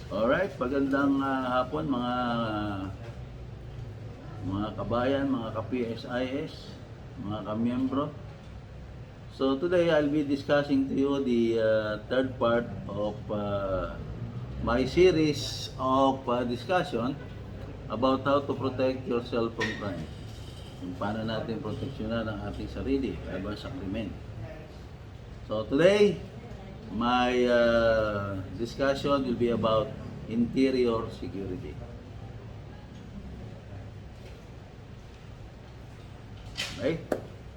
Alright, magandang hapon mga kabayan, mga ka-PSIS, mga kamiyembro. So today I'll be discussing to you the third part of my series of discussion about how to protect yourself from crime. Kung paano natin proteksyonan ang ating sarili laban sa krimen. So today, my discussion will be about interior security. Okay?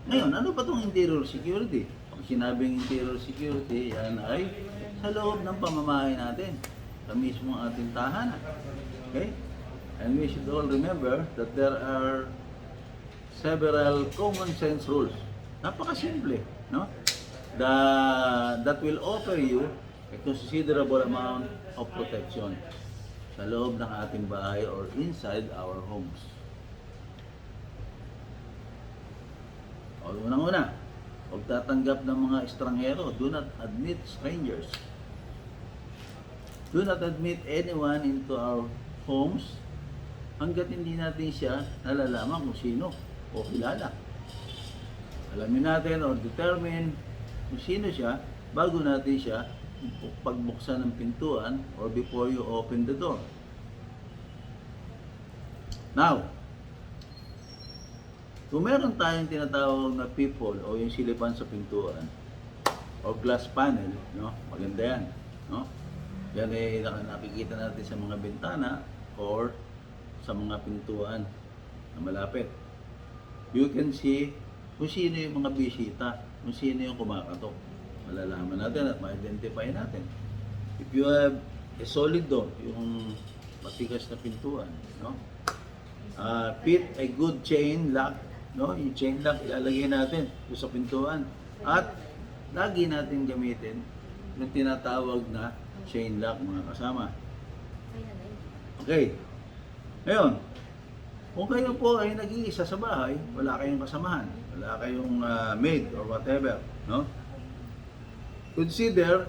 Ngayon, ano ba itong interior security? Pag sinabing interior security, yan ay sa loob ng pamamahay natin, sa mismo ating tahanan. Okay? And we should all remember that there are several common sense rules. Napakasimple, no? That will offer you a considerable amount of protection sa loob ng ating bahay or inside our homes. O, unang-una, huwag tatanggap ng mga estranghero. Do not admit strangers. Do not admit anyone into our homes hanggat hindi natin siya nalalaman kung sino o kilala. Alamin natin or determine kung sino siya bago natin siya pagbuksan ng pintuan or before you open the door. Now, kung meron tayong tinatawag na peephole o yung silipan sa pintuan o glass panel, no? Maganda yan, no? Yan ay nakikita natin sa mga bintana or sa mga pintuan na malapit. You can see kung sino yung mga bisita, kung sino yung kumakatok. Malalaman natin at ma-identify natin. If you have a solid door, yung matigas na pintuan, no? Fit a good chain lock, no? Yung chain lock ilalagay natin sa pintuan at lagi natin gamitin yung tinatawag na chain lock, mga kasama. Okay. Ngayon, kung kayo po ay nag-iisa sa bahay, wala kayong kasamahan, wala kayong maid or whatever, no? Consider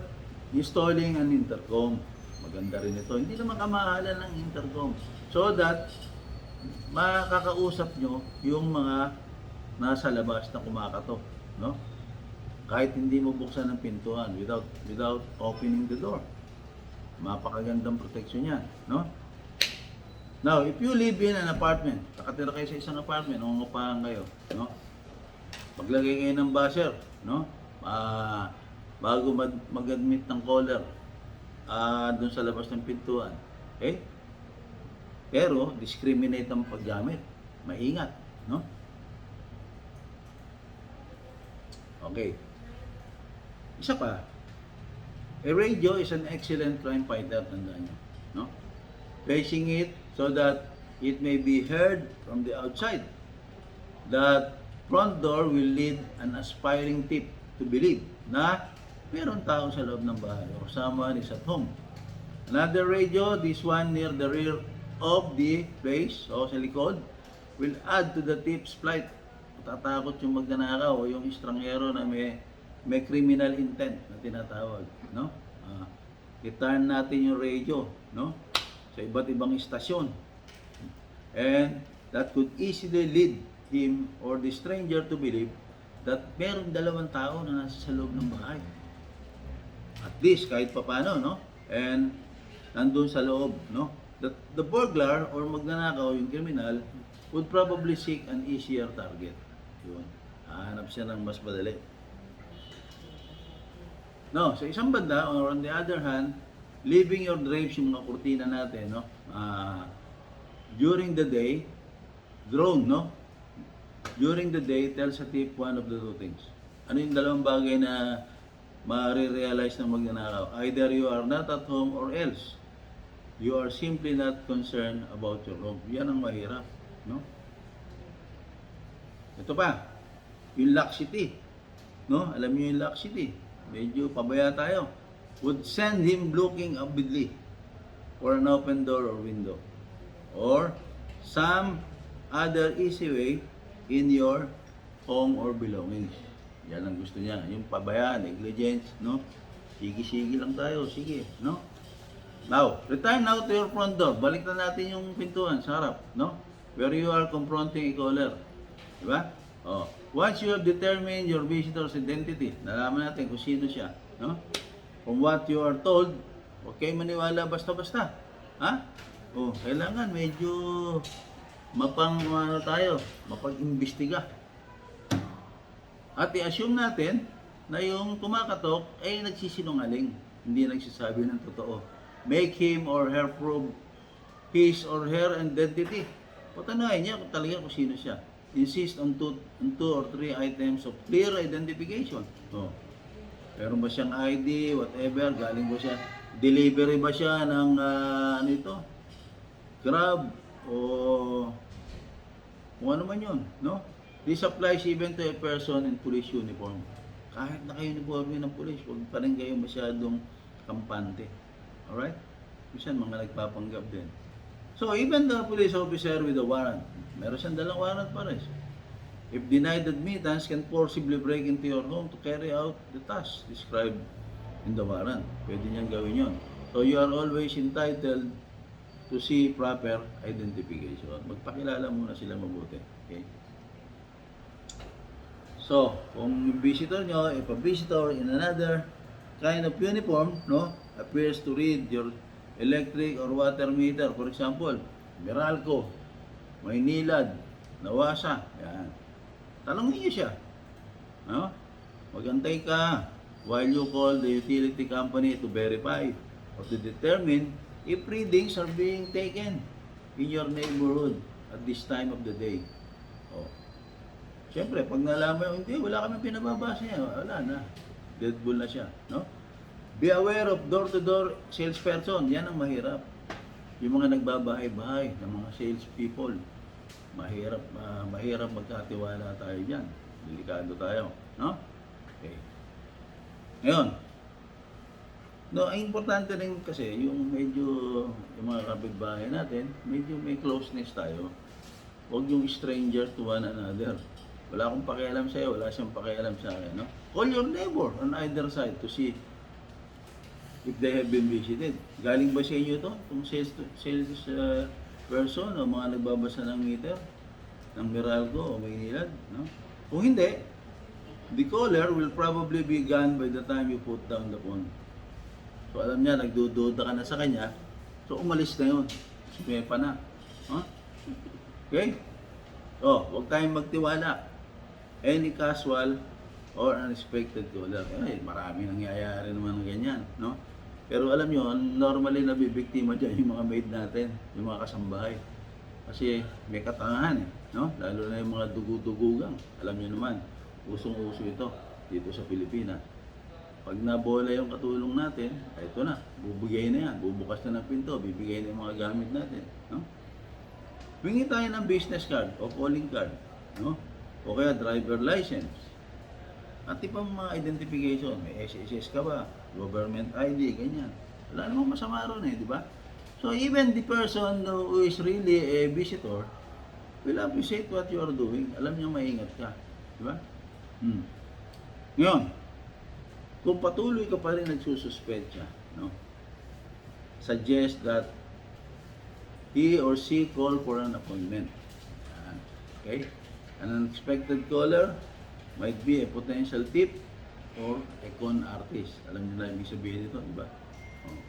installing an intercom. Maganda rin ito. Hindi naman kamahalan ng intercom. So that makakausap nyo yung mga nasa labas na kumakatok, no? Kahit hindi mo buksan ang pintuan without opening the door. Mapakagandang protection yan, no? Now, if you live in an apartment, nakatira kayo sa isang apartment, nangungupahan kayo, no? Maglagay kayo ng buzzer, no? Bago mag-admit ng caller doon sa labas ng pintuan. Okay? Pero, discriminate ang paggamit. Maingat, no? Okay. Isa pa, a radio is an excellent crime fighter, tandaan nyo, no? Placing it so that it may be heard from the outside. That front door will lead an aspiring thief to believe na meron tao sa loob ng bahay or someone is at home. Another radio, this one near the rear of the place o sa likod, will add to the thief's flight. Tatakot yung magnanakaw o yung estranghero na may criminal intent na tinatawag, no? I-turn natin yung radio, no? Sa iba't ibang istasyon. And that could easily lead him or the stranger to believe that meron dalawang tao na nasa sa loob ng bahay. At least kahit papano, no? And nandun sa loob, no? The burglar or magnanakaw, yung criminal, would probably seek an easier target. Yun. Hahanap siya ng mas madali. No, sa isang banda, or on the other hand, leaving your drapes, yung mga kurtina natin, no? During the day, drone, no? During the day, tells a thief one of the two things. Ano yung dalawang bagay na ma-realize ng magnanakaw? Either you are not at home or else you are simply not concerned about your home. Yan ang mahirap, no? Ito pa, yung laxity, no? Alam niyo yung laxity, medyo pabaya tayo. Would send him looking avidly for an open door or window or some other easy way in your home or belongings. Yan ang gusto niya. Yung pabaya, negligence, no? Sige-sige lang tayo, sige, no? Now, return now to your front door. Balik na natin yung pintuan sa harap, no? Where you are confronting a caller. Diba? Oh. Once you have determined your visitor's identity, nalaman natin kung sino siya, no? From what you are told, okay maniwala basta-basta. Ha? Oh, kailangan medyo tayo, mapag-imbestiga. At i-assume natin na yung kumakatok ay nagsisinungaling, hindi nagsasabi ng totoo. Make him or her prove his or her identity. Patanayin niya kung talaga kung sino siya. Insist on two or three items of clear identification. Oh. Meron ba siyang ID, whatever, galing ba siya, delivery ba siya ng ano ito? Grab o kung ano man yun, no? This applies even to a person in police uniform. Kahit naka-uniform yun ng police, huwag pa rin kayo masyadong kampante. Alright? Minsan mga nagpapanggap din. So, even the police officer with a warrant, meron siyang dalang warrant pa rin. If denied admittance, can forcibly break into your home to carry out the task described in the warrant. Pwede niyang gawin yun. So, you are always entitled to see proper identification. Magpakilala muna sila mabuti. Okay? So, kung visitor nyo, if a visitor in another kind of uniform, no, appears to read your electric or water meter, for example, Meralco, Maynilad, Nawasa, yan. Tanongin nyo siya. No? Magantay ka while you call the utility company to verify or to determine if readings are being taken in your neighborhood at this time of the day. Oh. Siyempre, pag nalaman, hindi, wala kami pinababasa niya, wala na. Deadbull na siya. No? Be aware of door-to-door salesperson. Yan ang mahirap. Yung mga nagbabahay-bahay ng mga salespeople. Mahirap magkatiwala tayo dyan. Delikado tayo. No? Okay. Ngayon, no, ang importante rin kasi yung medyo yung mga kapitbahay natin, medyo may closeness tayo. Huwag yung stranger to one another. Wala akong pakialam sa'yo, wala siyang pakialam sa akin. No? Call your neighbor on either side to see if they have been visited. Galing ba sa inyo to? Kung sales person o mga nagbabasa ng meter ng Meralco o Maynilad, no? Kung hindi, the caller will probably be gone by the time you put down the phone. So alam niya, nagdududa ka na sa kanya, so umalis na yun. Sumepa na. Huh? Okay? Oh, huwag tayong magtiwala. Any casual or unexpected caller. Eh, marami nangyayari naman ng ganyan, no? Pero alam nyo, normally nabibiktima dyan yung mga maid natin, yung mga kasambahay. Kasi may katangahan no? Lalo na yung mga dugu-dugugang. Alam nyo naman, usong-uso ito dito sa Pilipinas. Pag nabola yung katulong natin, ito na, bubigay na yan, bubukas na ng pinto, bibigay na yung mga gamit natin, no? Hingi tayo ng business card o calling card, no? O kaya driver license. At iba mga identification, may SSS ka ba, government ID, ganyan. Wala namang masama ron di ba? So even the person who is really a visitor will appreciate what you are doing. Alam niya maingat ka, di ba? Ngayon, kung patuloy ka pa rin nagsususpetsa, no? Suggest that he or she call for an appointment. Okay? An unexpected caller might be a potential tip or a con artist. Alam niyo na ibig sabihin nito, di ba? Oh.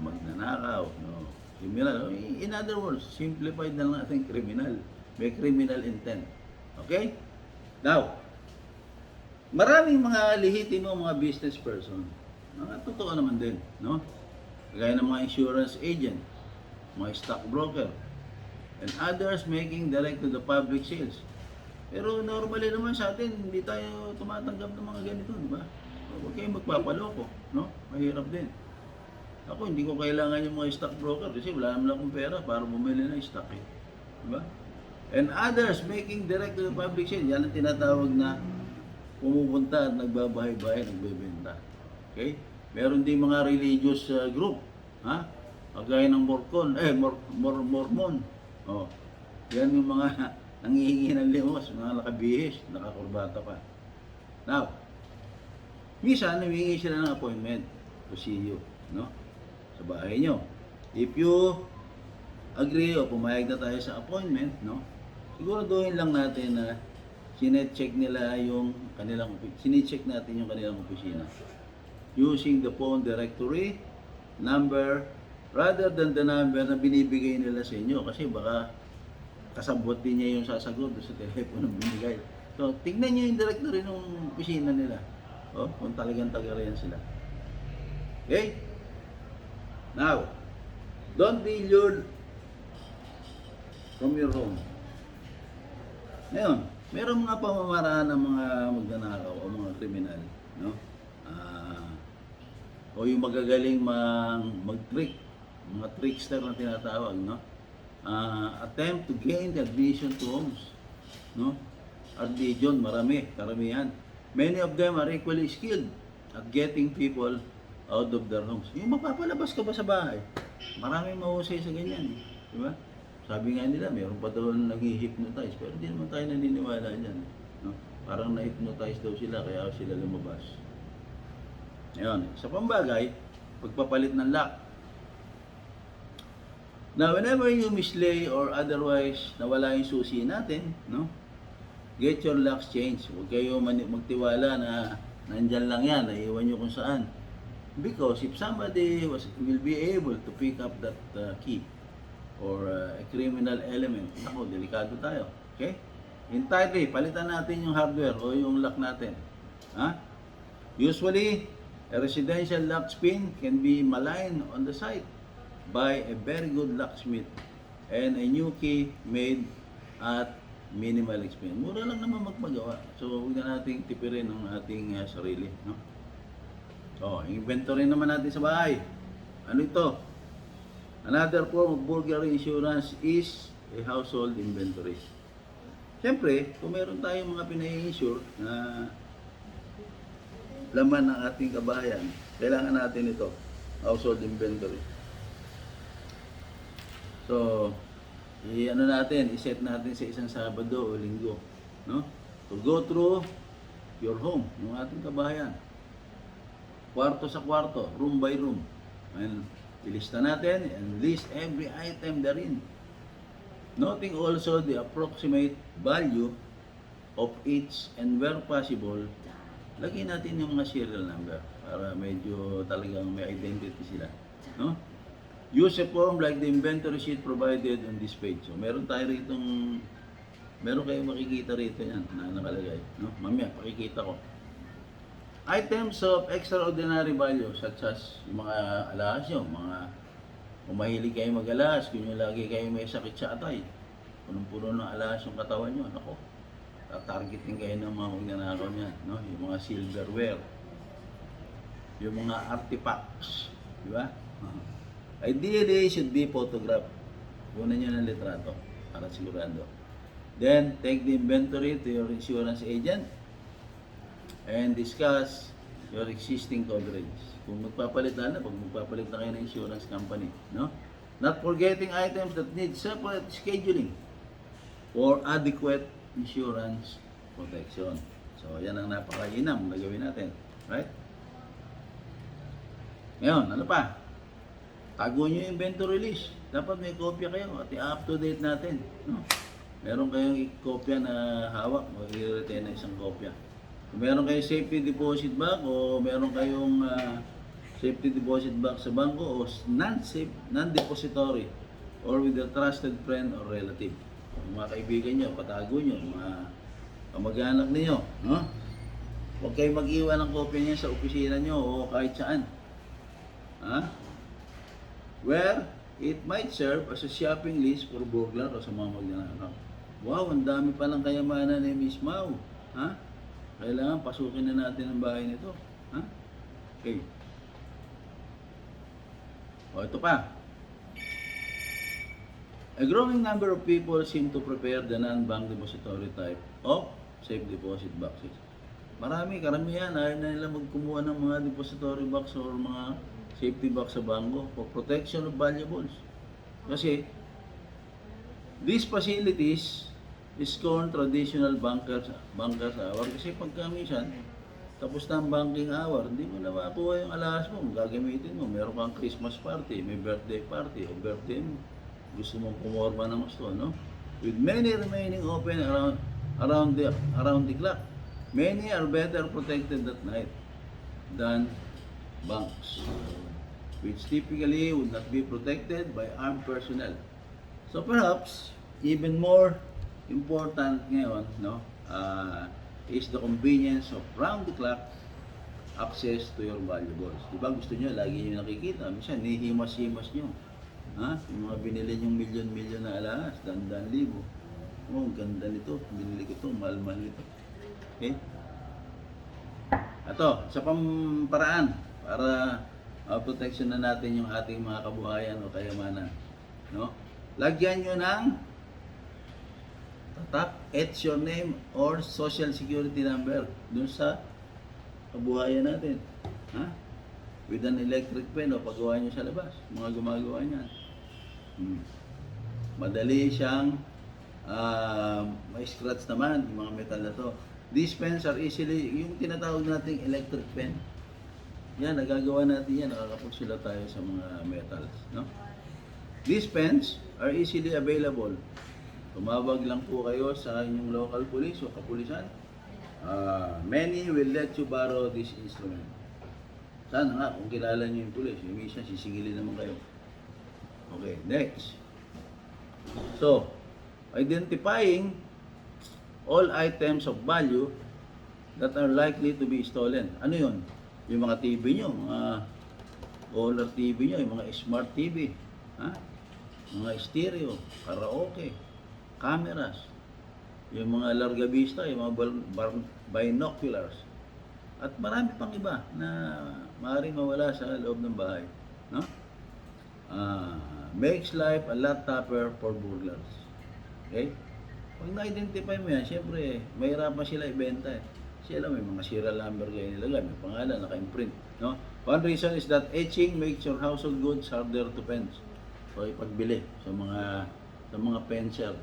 Magnanakaw, no? Criminal. In other words, simplified na lang natin criminal. May criminal intent. Okay? Now, maraming mga lehitimo mga business person. Mga totoo naman din, no? Gaya ng mga insurance agent, mga stock broker, and others making direct to the public sales. Pero normally naman sa atin, hindi tayo tumatanggap ng mga ganito, di ba? Huwag kayong magpapaloko, no? Mahirap din. Ako, hindi ko kailangan yung mga stock broker kasi wala naman akong pera para bumili ng stock, di ba? And others making direct to the public sales. Yan ang tinatawag na pumupunta at nagbabahay-bahay, nagbebenta. Okay? Meron din mga religious group, ha? Kagaya ng Mormon. Oh. Yan yung mga nangihingi ng limos, mga nakabihis, nakakurbata pa. Now, minsan, namingi sila ng appointment to see you, no? sa bahay nyo. If you agree o pumayag na tayo sa appointment, no? Siguraduhin lang natin na sinecheck nila yung kanilang sine-check natin yung kanilang opisina using the phone directory number rather than the number na binibigay nila sa inyo kasi baka kasabot din niya yung sasagot sa telepono binigay. So, tignan niyo yung directory ng opisina nila. Oh, kung talagang taga-riyan sila. Okay? Now, don't be lured from your home. Ngayon, meron mga pamamaraan ng mga magnanakaw o mga kriminal, no? O yung magagaling mag-trick, mga trickster na tinatawag, no? Attempt to gain the admission to homes, no? Admission, karamihan. Many of them are equally skilled at getting people out of their homes. Yung mapapalabas ka ba sa bahay? Maraming mahusay sa ganyan, di ba? Sabi nga nila, mayroon pa daw nag-hypnotize, pero hindi naman tayo naniniwala dyan, no? Parang na-hypnotize daw sila, kaya sila lumabas. Ngayon, sa pambagay, pagpapalit ng lock. Now, whenever you mislay or otherwise nawala yung susi natin, no? Get your locks changed. Huwag kayo magtiwala na nandyan lang yan, naiiwan nyo kung saan. Because if somebody will be able to pick up that key or a criminal element, ako, delikado tayo. Okay? Entirely, palitan natin yung hardware o yung lock natin. Ha? Usually, a residential lock spin can be maligned on the site by a very good locksmith and a new key made at minimal expense. Mura lang naman magpagawa. So, huwag na nating tipirin ang ating sarili. No? So, inventory naman natin sa bahay. Ano ito? Another form of burglary insurance is a household inventory. Siyempre, kung meron tayong mga pinai-insure na laman ng ating kabahayan, kailangan natin ito, household inventory. So, i-set natin sa isang Sabado o Linggo, no? To go through your home, yung ating kabahayan. Kwarto sa kwarto, room by room. And ilista natin and list every item therein. Noting also the approximate value of each and where possible, lagyan natin yung mga serial number para medyo talagang may identity sila, no? Use a form like the inventory sheet provided on this page. So meron kayong makikita rito yan na nakalagay, no? Mamaya pakikita ko. Items of extraordinary value such as yung mga alahas nyo, kung mahilig kayo mag-alahas, kung yung lagi kayo may sakit sa atay, punong-puno ng alahas yung katawan nyo, nako, targeting kayo ng mga magnanakaw niyan, no? Yung mga silverware, yung mga artifacts, di ba? Ideally, should be photographed. Kunan nyo ng litrato para sigurado. Then, take the inventory to your insurance agent and discuss your existing coverage. Kung magpapalit na kayo ng insurance company, no? Not forgetting items that need separate scheduling for adequate insurance protection. So, yan ang napakainam na gawin natin. Right? Ngayon, ano pa? Tago nyo yung inventory list. Dapat may kopya kayo at i-up-to-date natin. No? Meron kayong kopya na hawak o i-retain na isang kopya. Kung meron kayong safety deposit box o meron kayong safety deposit box sa bangko o non-depository or with a trusted friend or relative. Mga kaibigan nyo, patago nyo, mga kamag-anak ninyo. No? Huwag kayo mag-iwan ng kopya niya sa opisina nyo o kahit saan. Ha? Where it might serve as a shopping list for burglar o sa mga magnanakaw. Wow, ang dami palang kayamanan ni Miss Mau. Ha? Kailangan pasukin na natin ang bahay nito. Ha? Okay. O, ito pa. A growing number of people seem to prepare the non-bank depository type of safe deposit boxes. Karamihan, ayaw na nila magkumuha ng mga depository box or mga safety box sa bangko for protection of valuables. Kasi, these facilities scorn traditional bankers hour kasi pagka minsan, tapos na ang banking hour, hindi mo na makuha yung alahas mo, gagamitin mo. Meron kang Christmas party, may birthday party, o birthday mo. Gusto mong kumorba ng gusto, no? With many remaining open around the clock, many are better protected at night than banks, which typically would not be protected by armed personnel. So perhaps, even more important ngayon, no, is the convenience of round-the-clock access to your valuables. Diba gusto nyo, lagi nyo nakikita, minsan nihimas-himas nyo. Ha? Yung mga binili nyong milyon-milyon na alahas, daan-daan libo. Oh, ganda nito, binili ko ito, mahal-mahal nito. Okay? Ito, sa paraan para protection na natin yung ating mga kabuhayan o kayamanan. No? Lagyan nyo ng tatak, etch your name or social security number dun sa kabuhayan natin. Ha? With an electric pen o paggawa nyo sa labas. Mga gumagawa niyan. Madali siyang may scratch naman yung mga metal na to. These pens are easily, yung tinatawag nating electric pen, yan, nagagawa natin yan, nakakapagsulat tayo sa mga metals, no? These pens are easily available. Tumawag lang po kayo sa inyong local police o kapulisan. Many will let you borrow this instrument. Sana nga, kung kilala nyo yung police, yung isa, sisigilin naman kayo. Okay, next. So, identifying all items of value that are likely to be stolen. Ano yun? Yung mga TV nyo, mga color TV nyo, yung mga smart TV, ha? Mga stereo, karaoke, cameras, yung mga larga vista, yung mga binoculars, at marami pang iba na maaaring mawala sa loob ng bahay. No? Makes life a lot tougher for burglars. Okay? Pag na-identify mo yan, syempre, mahirapan sila ibenta eh. Sila may mga serial number kayo nilagay, may pangalan, naka-imprint. No? One reason is that etching makes your household goods harder to fence. So, ipagbili sa mga penser.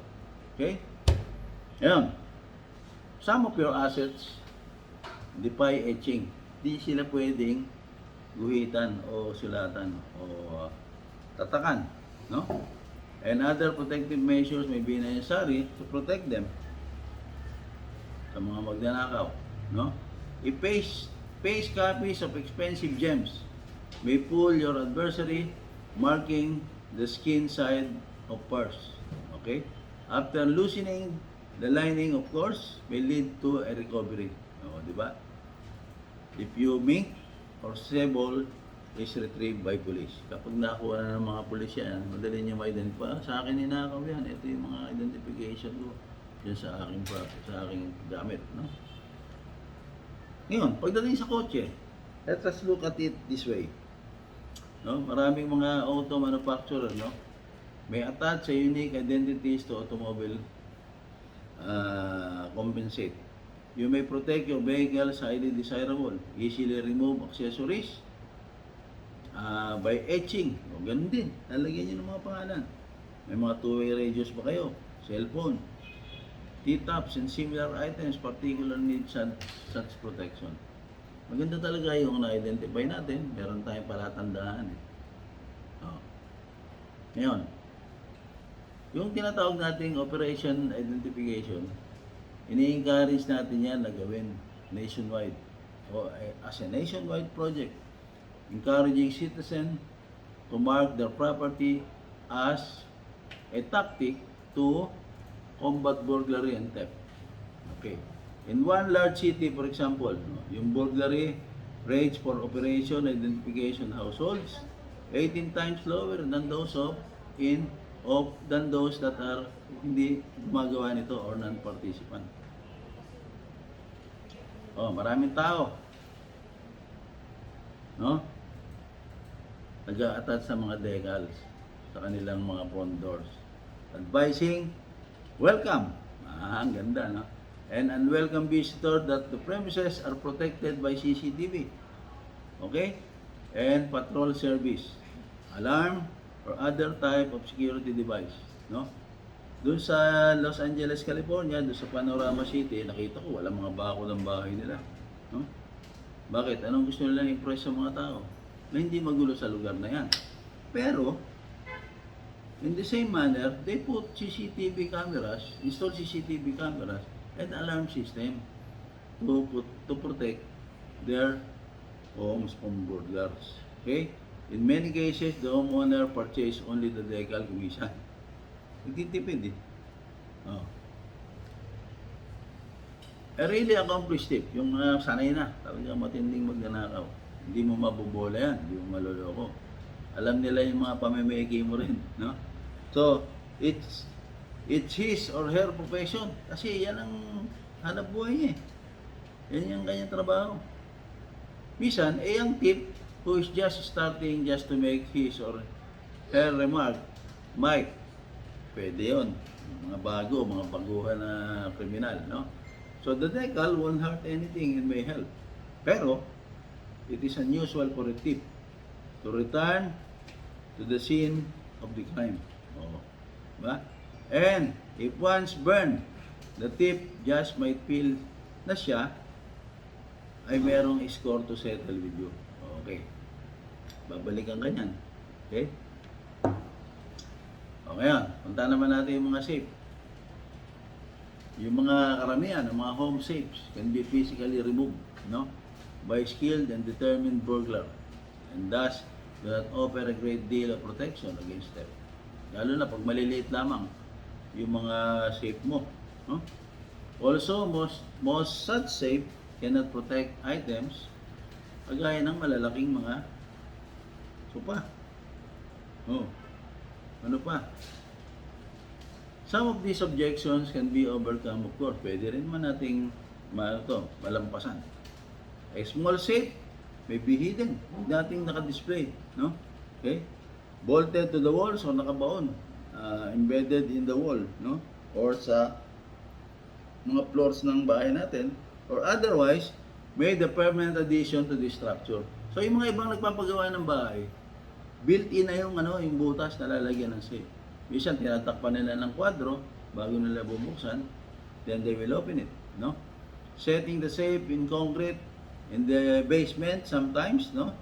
Okay? Ayan. Some of your assets defy etching. Di sila pwedeng guhitan o sulatan o tatakan. No? And other protective measures may be necessary to protect them sa mga magnanakaw. No? Paste copies of expensive gems may fool your adversary, marking the skin side of purse. Okay? After loosening the lining, of course, may lead to a recovery. O, di ba? If you mink or sable is retrieved by police. Kapag nakuha na ng mga pulis yan, madali niya ma-identify. Sa akin ninakaw yan. Ito yung mga identification ko dyan sa aking gamit. No? Ngayon, pagdating sa kotse, let us look at it this way. No? Maraming mga auto manufacturer, no? May attach sa unique identities to automobile compensate. You may protect your vehicle's highly desirable, easily remove accessories by etching. O, ganun din. Lalagyan nyo ng mga pangalan. May mga two-way radios ba kayo? Cellphone, T-tops, and similar items particularly need such protection. Maganda talaga yung na-identify natin. Meron tayong palatandaan. Ngayon, yung tinatawag nating operation identification, ini-encourage natin yan na gawin nationwide o as a nationwide project, encouraging citizens to mark their property as a tactic to combat burglary and theft. Okay. In one large city, for example, yung burglary rates for operation identification households 18 times lower than those that are hindi gumagawa nito or non-participant. Oh, maraming tao, no? Nag-a-attach sa mga decals sa kanilang mga front doors, advising, welcome. Ang ganda, no? And unwelcome visitor that the premises are protected by CCTV. Okay? And patrol service, alarm, or other type of security device, no? Doon sa Los Angeles, California, doon sa Panorama City, nakita ko walang mga bako ng bahay nila, no? Bakit? Anong gusto nilang impress sa mga tao? Na hindi magulo sa lugar na yan. Pero, in the same manner, they put CCTV cameras, install CCTV cameras and alarm system to protect their homes from burglars. Okay? In many cases, the homeowner purchased only the decal commission. Nagtitipid eh. Oh. A really accomplished tip, yung sanay na, talagang matinding magnanakaw. Hindi mo mabobola yan, hindi mo maloloko. Alam nila yung mga pamemeki mo rin, no? So, it's his or her profession. Kasi yan ang hanap buhay niya eh. Yan yung kanyang trabaho. Minsan, yung tip who is just starting just to make his or her remark, Mike, pwede yun. Mga baguhan na kriminal, no? So the decal won't hurt anything and may help. Pero, it is unusual for a tip to return to the scene of the crime. Oh, ba? And if once burned, the tip just might feel na siya ay merong score to settle with you. Okay. Babalikan ka niyan. Okay? O ngayon, punta naman natin yung mga safe. Yung mga karamihan, ng mga home safes can be physically removed, no? By skilled and determined burglar. And thus, do not offer a great deal of protection against theft. Lalo na pag maliliit lamang yung mga safe mo, no? Also, most such safe cannot protect items kagaya ng malalaking mga sopa. Oh. Ano pa? Some of these objections can be overcome, of course. Pwede rin man nating malampasan. A small safe may be hidden, dating naka-display, no? Okay? Bolted to the walls or nakabaon, embedded in the wall, no? Or sa mga floors ng bahay natin, or otherwise, made a permanent addition to the structure. So, yung mga ibang nagpapagawa ng bahay, built-in na yung butas na lalagyan ng safe. Minsan, tinatakpan nila ng kwadro bago nila bubuksan, then they will open it, no? Setting the safe in concrete in the basement sometimes, no?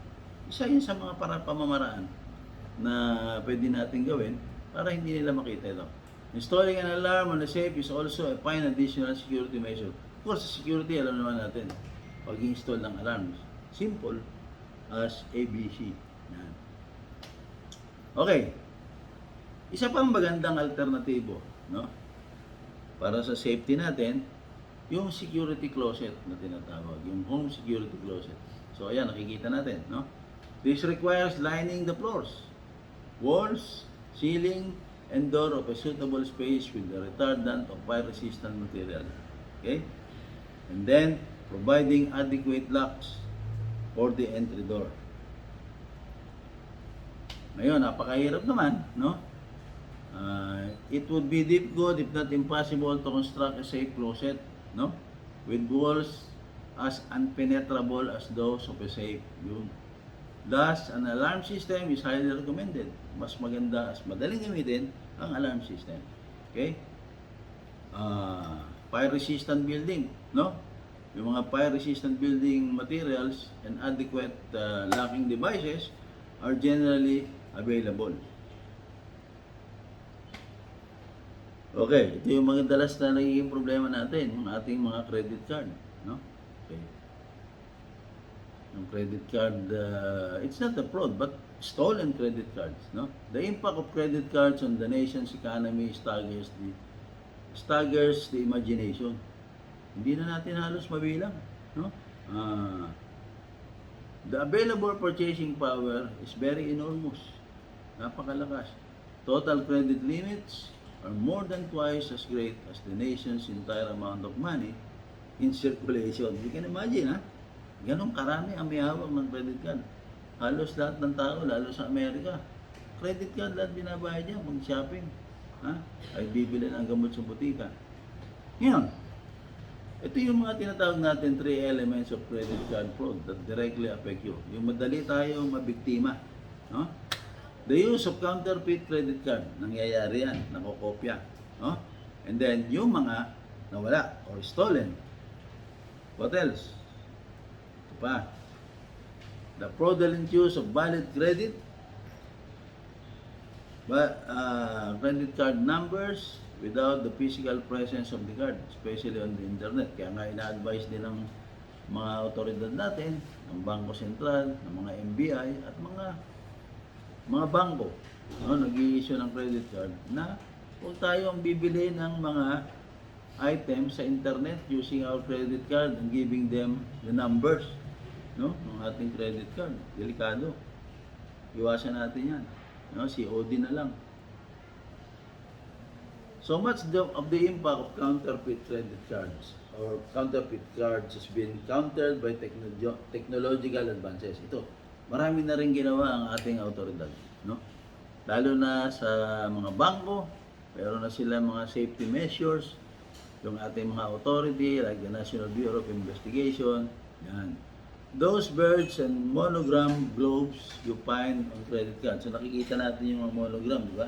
Isa yun sa mga pamamaraan na pwede natin gawin para hindi nila makita ito. Installing an alarm on the safe is also a fine additional security measure. Of course, security, alam naman natin, pag-install ng alarms, simple as ABC. Yan. Okay. Isa pang magandang alternatibo, no? Para sa safety natin, yung security closet na tinatawag, yung home security closet. So ayan, nakikita natin, no? This requires lining the floors, walls, ceiling, and door of a suitable space with a retardant of fire-resistant material. Okay? And then, providing adequate locks for the entry door. Ngayon, napakahirap naman, no? It would be difficult if not impossible to construct a safe closet, no? With walls as unpenetrable as those of a safe room. Thus, an alarm system is highly recommended. Mas maganda, as madaling gamitin ang alarm system. Okay? Fire-resistant building, no? Yung mga fire-resistant building materials and adequate locking devices are generally available. Okay, ito yung mga dalas na nagiging problema natin, yung ating mga credit card, no? Okay. Yung credit card, it's not a fraud, but stolen credit cards, no? The impact of credit cards on the nation's economy staggers the imagination. Hindi na natin halos mabilang, no? The available purchasing power is very enormous. Napakalakas. Total credit limits are more than twice as great as the nation's entire amount of money in circulation. You can imagine, ha? Ganong karami ang may hawak ng credit card. Halos lahat ng tao, lalo sa Amerika, credit card lahat binabayad niya pag shopping. Ha? Ay bibili ng gamot sa butika. Ngayon, ito yung mga tinatawag natin 3 elements of credit card fraud that directly affect you. Yung madali tayong mabiktima, no? The use of counterfeit credit card, nangyayari yan, nakokopya, no? And then, yung mga nawala or stolen. What else? Ito pa, the fraudulent use of valid credit, credit card numbers without the physical presence of the card, especially on the internet. Kaya nga ina-advise din ng mga otoridad natin, ng Bangko Sentral, ng mga NBI, at mga bangko, no, nag-i-issue ng credit card, na huwag tayo ang bibili ng mga items sa internet using our credit card and giving them the numbers, no, ng ating credit card. Delikado. Iwasan natin yan. No, COD na lang. So much of the impact of counterfeit credit cards or counterfeit cards has been countered by technological advances. Ito, marami na rin ginawa ang ating autoridad, no? Lalo na sa mga bangko, meron na sila mga safety measures, yung ating mga authority like the National Bureau of Investigation, yan. Those birds and monogram globes you find on credit cards. So nakikita natin yung mga monogram, di ba?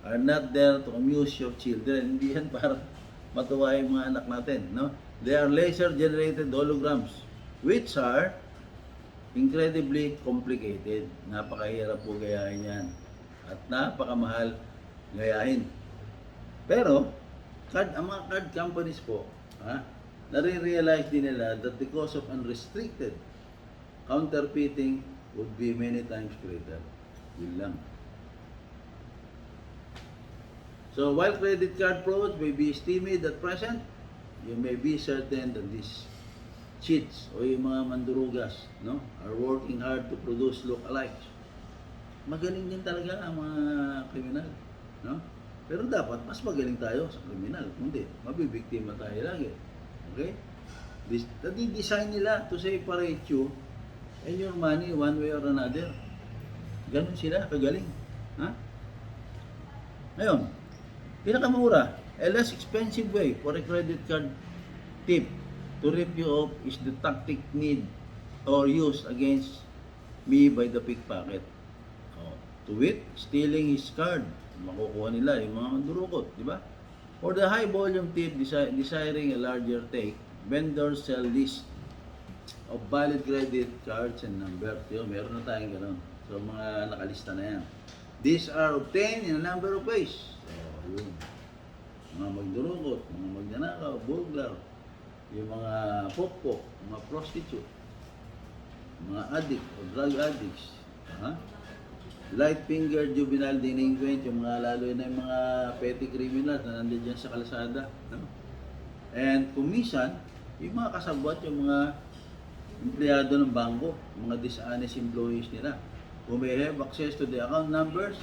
Are not there to amuse your children. Hindi yan para matuwa yung mga anak natin, no? They are laser-generated holograms, which are incredibly complicated. Napakahirap po gayahin yan. At napakamahal gayahin. Pero, ang mga card companies po, nare-realize din nila that the cost of unrestricted counterfeiting would be many times greater. Yun lang. So, while credit card frauds may be estimated at present, you may be certain that these cheats o yung mga mandurugas, no, are working hard to produce look-alikes. Magaling din talaga ang mga kriminal, no? Pero dapat mas magaling tayo sa kriminal. Kundi, mabibiktima tayo lagi. Okay? Design nila to separate you and your money one way or another. Ganun sila, kagaling. Ha? Ngayon, pinakamura, a less expensive way for a credit card tip to rip you off is the tactic need or used against me by the pickpocket. To wit, stealing his card. Makukuha nila yung mga mandurukot, di ba? For the high volume tip desiring a larger take, vendors sell list of valid credit cards and number. Yung meron na tayong gano'n. So mga nakalista na yan. These are obtained in a number of ways. So, yun. Mga magdurukot, mga magnanakaw, burglar, yung mga pokpok, mga prostitute, mga addict o drug addicts, light-fingered juvenile delinquent, yung mga lalo na yung mga petty criminals na nandiyan dyan sa kalsada, no? And kumisan, yung mga kasabwat, yung mga empleyado ng bangko, mga dishonest employees nila, who may have access to the account numbers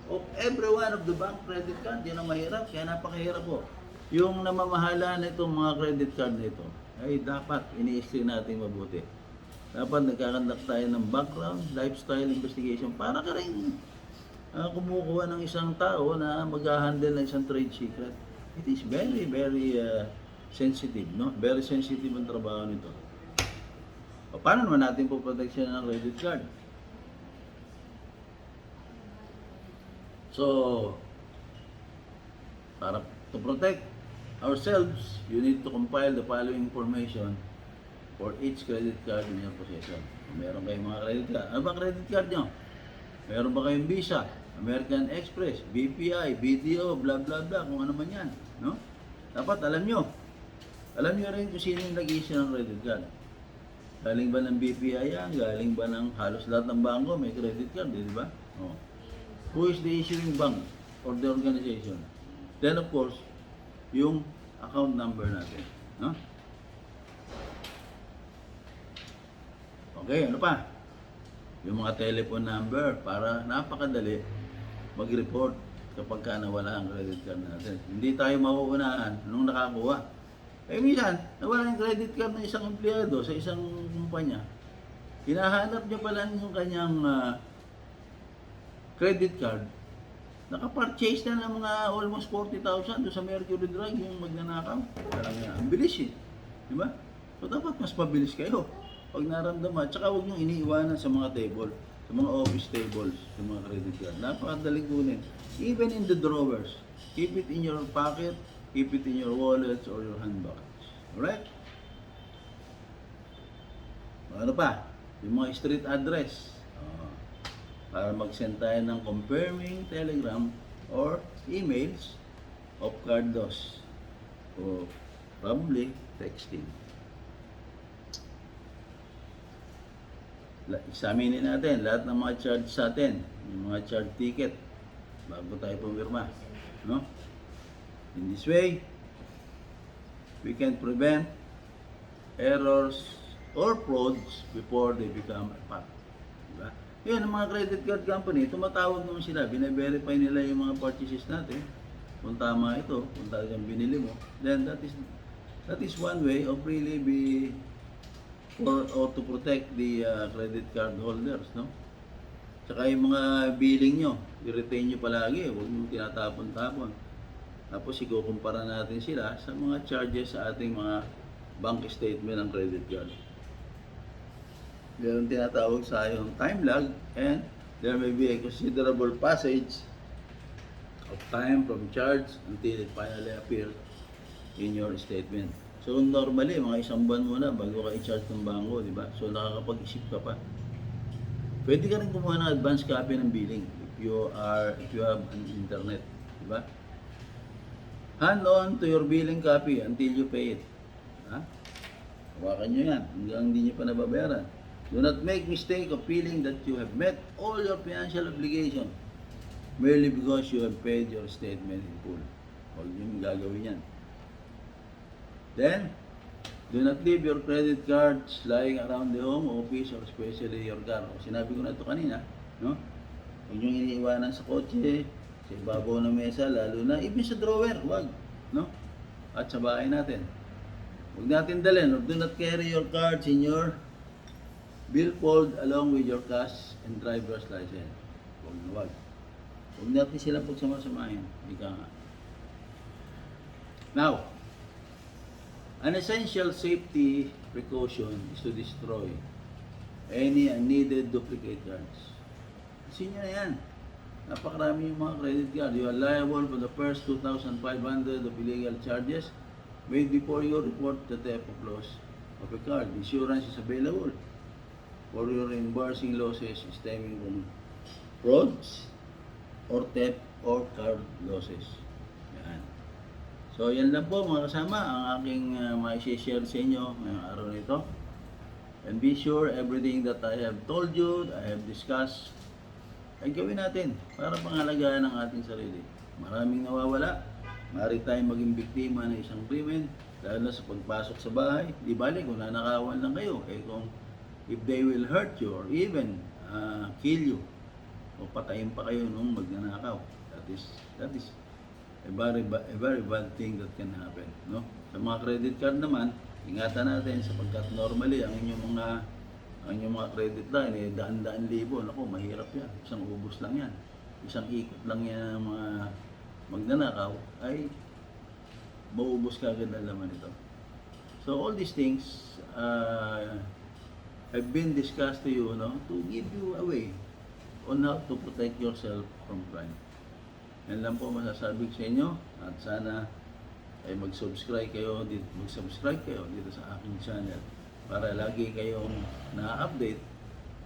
of every one of the bank credit card. Yan ang mahirap, kaya napakahirap po. Yung namamahala na itong mga credit card na ito, ay dapat ini-screen natin mabuti. Dapat nagkakandak tayo ng background, lifestyle investigation para ka rin kumukuha ng isang tao na mag-handle ng isang trade secret. It is very, very sensitive, no? Very sensitive ang trabaho nito. O, paano naman natin po-protection ng credit card? So, para to protect ourselves, you need to compile the following information for each credit card in your possession. Meron kayong mga credit card. Ano ba credit card nyo? Meron ba kayong Visa, American Express, BPI, BDO, blah blah blah, kung ano man yan, no? Dapat alam nyo. Alam nyo rin kung sino yung nag-issue ng credit card. Galing ba ng BPI yan? Galing ba ng halos lahat ng bangko may credit card, di ba? Oh. Who is the issuing bank or the organization? Then of course, yung account number natin, no? Okay, ano pa? Yung mga telephone number para napakadali mag-report kapag ka nawala ang credit card natin. Hindi tayo mauunahan nung nakakuha. Eh minsan, nawala yung credit card ng isang empleyado sa isang kumpanya. Hinahanap niya pala yung kanyang credit card. Naka-purchase na ng mga almost 40,000 doon sa Mercury Drug, yung magnanakaw. Talaga, ang bilis eh. Di ba? So dapat mas mabilis kayo pag naramdaman. Tsaka huwag niyong iniiwanan sa mga table, sa mga office tables, sa mga credit card. Napakadaling kunin. Even in the drawers. Keep it in your pocket, keep it in your wallets or your handbags. Alright? Ano pa? yung mga street address. Para mag-send tayo ng confirming telegram or emails of cardos o probably texting. Examinin natin lahat ng mga charge sa atin, yung mga charge ticket bago tayo pumirma, no? In this way, we can prevent errors or frauds before they become a fact. Diba? Yun, ang mga credit card company, tumatawag naman sila, bine-verify nila yung mga purchases natin. Kung tama ito, kung talagang binili mo, then that is one way of really or to protect the credit card holders, no? Tsaka yung mga billing nyo, i-retain nyo palagi, huwag nyo tinatapon-tapon. Tapos ikukumpara natin sila sa mga charges sa ating mga bank statement ng credit card. Meron tinatawag sa yung time lag, and there may be a considerable passage of time from charge until it finally appears in your statement. So normally, mga isang buwan muna bago ka i-charge ng bangko, di ba? So nakakapag-isip ka pa. Pwede ka rin kumuha ng advance copy ng billing if you have an internet, di ba? Hand on to your billing copy until you pay it. Ha? Hawakan nyo yan hanggang hindi nyo pa nababayaran. Do not make mistake of feeling that you have met all your financial obligation merely because you have paid your statement in full. Huwag nyo gagawin yan. Then, do not leave your credit cards lying around the home office or especially your car. Sinabi ko na ito kanina, no? Huwag nyo iniiwanan sa kotse, sa ibabaw ng mesa, lalo na even sa drawer, huwag, no? At sa bahay natin. Huwag natin dalhin, or do not carry your cards in your billfold along with your cash and driver's license. Huwag na huwag. Huwag natin sila pagsama-samahin. Ika nga. Now, an essential safety precaution is to destroy any unneeded duplicate cards. Kasi nyo na yan. Napakarami yung mga credit card. You are liable for the first 2,500 of illegal charges made before you report the theft of loss of a card. Insurance is available for your reimbursing losses stemming from frauds or theft or card losses. Yan. So, yan lang po mga kasama ang aking ma-share sa inyo ngayong araw nito. And be sure everything that I have told you, I have discussed, ay gawin natin para pangalagaan ang ating sarili. Maraming nawawala. Maaari tayong maging biktima ng isang krimen, lalo na sa pagpasok sa bahay. Di bali kung nanakawan lang kayo. Kung if they will hurt you or even kill you, o patayin pa kayo nung magnanakaw. That is a very bad thing that can happen, no? Sa mga credit card naman, ingatan natin sapagkat normally ang inyong mga credit line daan-daan libo. Naku, mahirap yan. Isang ubos lang yan. Isang ikot lang yan ng mga magnanakaw ay maubos ka agad ang laman ito. So all these things have been discussed to you, no, to give you a way on how to protect yourself from crime. Yan lang po masasabi sa inyo, at sana ay mag-subscribe kayo dito sa aking channel para lagi kayong na-update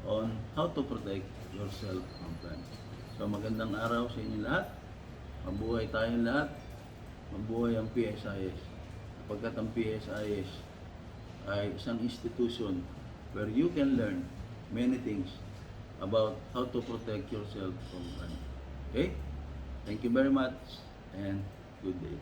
on how to protect yourself from crime. So magandang araw sa inyo lahat. Mabuhay tayong lahat. Mabuhay ang PSIS. Sapagkat ang PSIS ay isang institution where you can learn many things about how to protect yourself from crime. Okay? Thank you very much and good day.